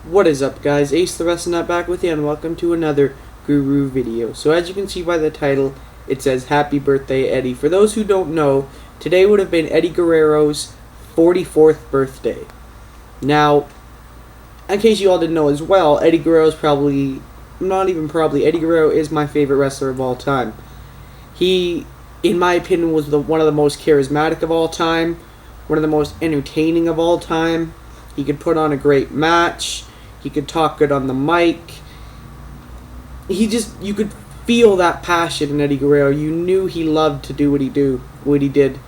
What is up, guys? Ace the Wrestling Nut back with you, and welcome to another Guru video. So as you can see by the title, it says Happy Birthday, Eddie. For those who don't know, today would have been Eddie Guerrero's 44th birthday. Now, in case you all didn't know as well, Eddie Guerrero is Eddie Guerrero is my favorite wrestler of all time. He, in my opinion, was one of the most charismatic of all time, one of the most entertaining of all time. He could put on a great match. He could talk good on the mic. You could feel that passion in Eddie Guerrero. You knew he loved to do what he did.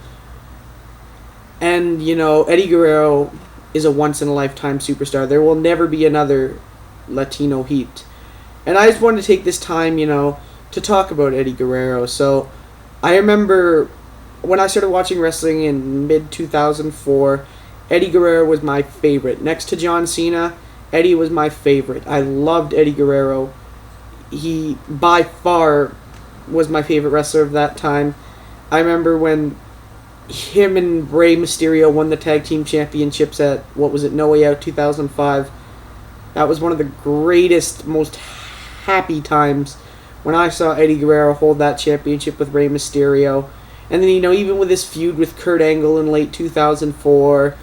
And, Eddie Guerrero is a once-in-a-lifetime superstar. There will never be another Latino Heat. And I just wanted to take this time, to talk about Eddie Guerrero. So, I remember when I started watching wrestling in mid-2004, Eddie Guerrero was my favorite. Next to John Cena, Eddie was my favorite. I loved Eddie Guerrero. He, by far, was my favorite wrestler of that time. I remember when him and Rey Mysterio won the Tag Team Championships at, No Way Out 2005. That was one of the greatest, most happy times when I saw Eddie Guerrero hold that championship with Rey Mysterio. And then, even with his feud with Kurt Angle in late 2004,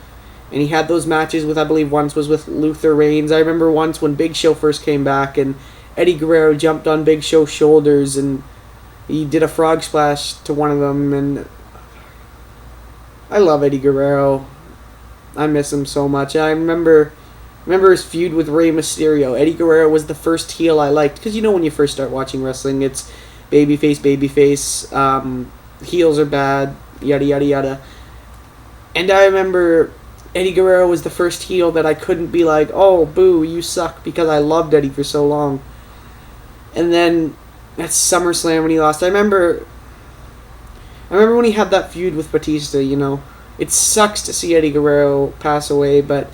and he had those matches with, I believe once was with Luther Reigns. I remember once when Big Show first came back and Eddie Guerrero jumped on Big Show's shoulders and he did a frog splash to one of them. And I love Eddie Guerrero. I miss him so much. I remember his feud with Rey Mysterio. Eddie Guerrero was the first heel I liked. Because when you first start watching wrestling, it's babyface, heels are bad, yada yada yada. And I remember Eddie Guerrero was the first heel that I couldn't be like, oh, boo, you suck, because I loved Eddie for so long. And then at SummerSlam when he lost, I remember when he had that feud with Batista, It sucks to see Eddie Guerrero pass away, but,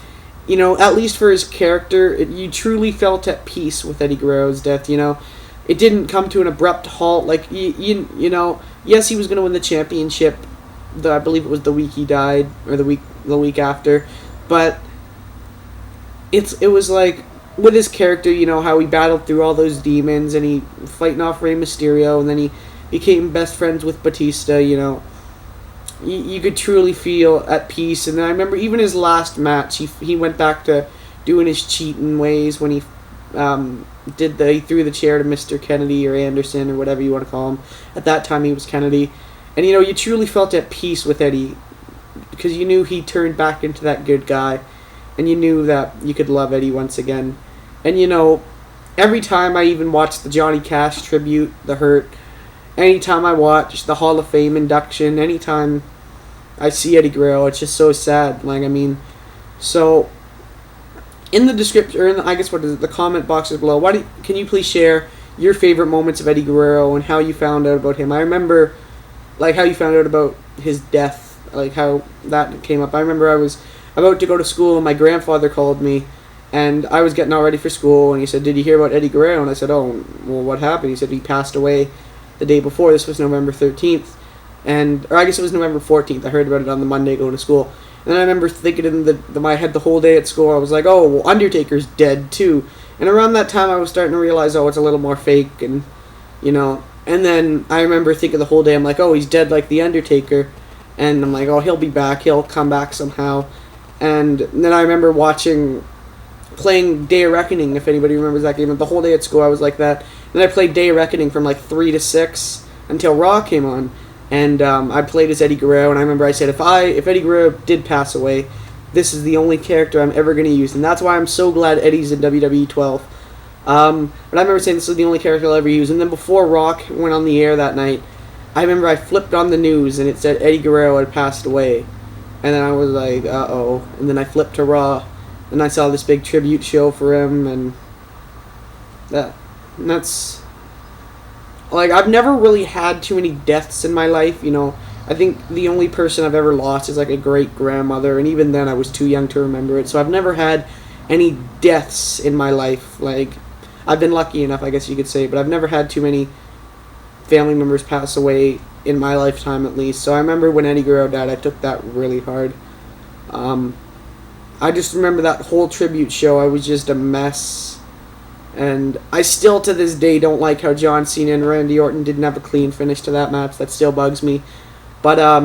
at least for his character, you truly felt at peace with Eddie Guerrero's death, It didn't come to an abrupt halt, like, yes, he was going to win the championship. I believe it was the week he died, or the week after, but it was like with his character, how he battled through all those demons and he fighting off Rey Mysterio, and then he became best friends with Batista. You could truly feel at peace. And then I remember even his last match, he went back to doing his cheating ways when he he threw the chair to Mr. Kennedy or Anderson or whatever you want to call him. At that time he was Kennedy. And, you truly felt at peace with Eddie because you knew he turned back into that good guy. And you knew that you could love Eddie once again. And, every time I even watched the Johnny Cash tribute, The Hurt, anytime I watch the Hall of Fame induction, anytime I see Eddie Guerrero, it's just so sad. So, in the description, or the comment boxes below, can you please share your favorite moments of Eddie Guerrero and how you found out about him? I remember how you found out about his death, how that came up. I remember I was about to go to school and my grandfather called me and I was getting all ready for school and he said, "Did you hear about Eddie Guerrero?" And I said, "Oh, well, what happened?" He said he passed away the day before. This was November 13th. Or I guess it was November 14th. I heard about it on the Monday going to school. And then I remember thinking in my head the whole day at school, I was like, oh, well, Undertaker's dead too. And around that time I was starting to realize, oh, it's a little more fake and, And then I remember thinking the whole day, I'm like, oh, he's dead like The Undertaker. And I'm like, oh, he'll be back. He'll come back somehow. And then I remember playing Day of Reckoning, if anybody remembers that game. The whole day at school I was like that. Then I played Day of Reckoning from 3 to 6 until Raw came on. And I played as Eddie Guerrero. And I remember I said, if Eddie Guerrero did pass away, this is the only character I'm ever going to use. And that's why I'm so glad Eddie's in WWE 12. But I remember saying this is the only character I'll ever use. And then before Rock went on the air that night, I remember I flipped on the news and it said Eddie Guerrero had passed away. And then I was like, uh-oh. And then I flipped to Raw and I saw this big tribute show for him. And that's... I've never really had too many deaths in my life, I think the only person I've ever lost is a great-grandmother. And even then I was too young to remember it. So I've never had any deaths in my life. I've been lucky enough, I guess you could say, but I've never had too many family members pass away in my lifetime, at least. So I remember when Eddie Guerrero died, I took that really hard. I just remember that whole tribute show. I was just a mess. And I still, to this day, don't like how John Cena and Randy Orton didn't have a clean finish to that match. That still bugs me. But I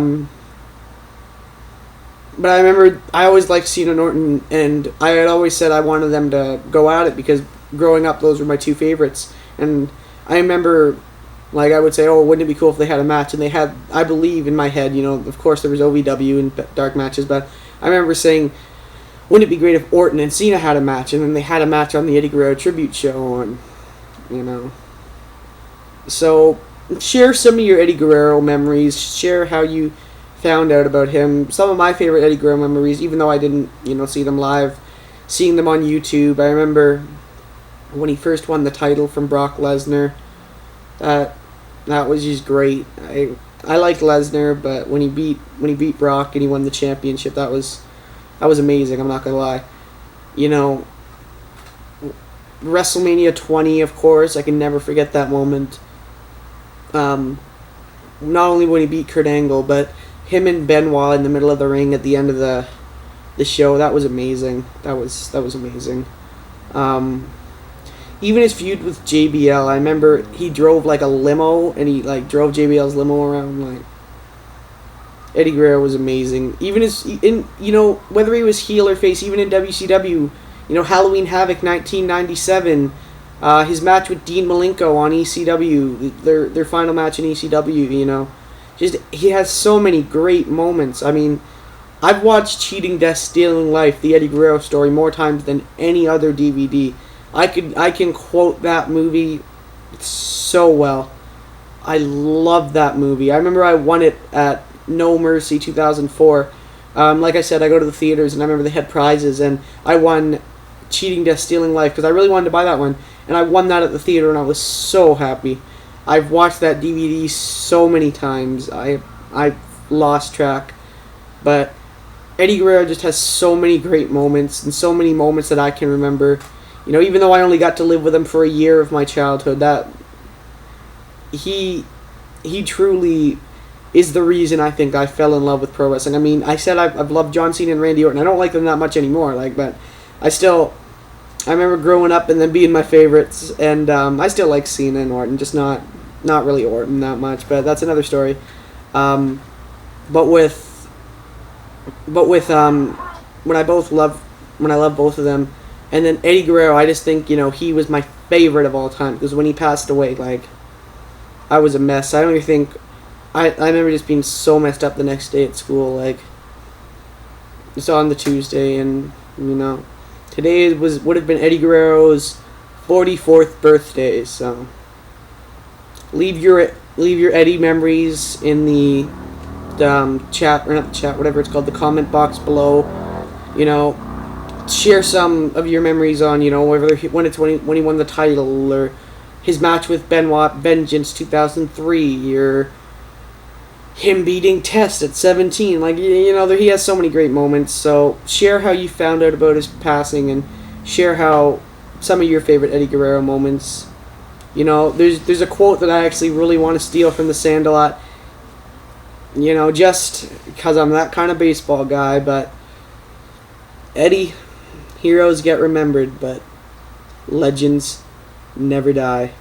remember I always liked Cena and Orton, and I had always said I wanted them to go at it because growing up, those were my two favorites. And I remember, like, I would say, oh, wouldn't it be cool if they had a match? And they had, I believe, in my head, of course there was OVW and dark matches, but I remember saying, wouldn't it be great if Orton and Cena had a match? And then they had a match on the Eddie Guerrero tribute show, and, So, share some of your Eddie Guerrero memories. Share how you found out about him. Some of my favorite Eddie Guerrero memories, even though I didn't, see them live, seeing them on YouTube. I remember when he first won the title from Brock Lesnar. That was just great. I liked Lesnar, but when he beat Brock and he won the championship, that was amazing. I'm not gonna lie. WrestleMania 20, of course, I can never forget that moment. Not only when he beat Kurt Angle, but him and Benoit in the middle of the ring at the end of the show. That was amazing. That was amazing. Even his feud with JBL, I remember he drove like a limo, and he drove JBL's limo around. Eddie Guerrero was amazing. Even whether he was heel or face, even in WCW, Halloween Havoc 1997, his match with Dean Malenko on ECW, their final match in ECW, just he has so many great moments. I mean, I've watched Cheating, Death, Stealing Life, the Eddie Guerrero story, more times than any other DVD. I can quote that movie so well. I love that movie. I remember I won it at No Mercy 2004. Like I said, I go to the theaters, and I remember they had prizes, and I won Cheating, Death, Stealing Life because I really wanted to buy that one, and I won that at the theater, and I was so happy. I've watched that DVD so many times. I lost track, but Eddie Guerrero just has so many great moments, and so many moments that I can remember. Even though I only got to live with him for a year of my childhood, that he truly is the reason I think I fell in love with pro wrestling. I mean, I said I've loved John Cena and Randy Orton. I don't like them that much anymore, but I remember growing up and them being my favorites, and I still like Cena and Orton, just not really Orton that much, but that's another story. But with when I love both of them. And then Eddie Guerrero, I just think, he was my favorite of all time. Because when he passed away, I was a mess. I don't even think... I remember just being so messed up the next day at school. It's on the Tuesday, and, today would have been Eddie Guerrero's 44th birthday, so... Leave your Eddie memories in the chat, or not the chat, whatever it's called, the comment box below. Share some of your memories on, whether when he won the title, or his match with Benoit, Vengeance 2003, or him beating Test at 17. He has so many great moments. So share how you found out about his passing, and share how some of your favorite Eddie Guerrero moments. There's a quote that I actually really want to steal from the Sand-A-Lot. Just because I'm that kind of baseball guy, but Eddie, heroes get remembered, but legends never die.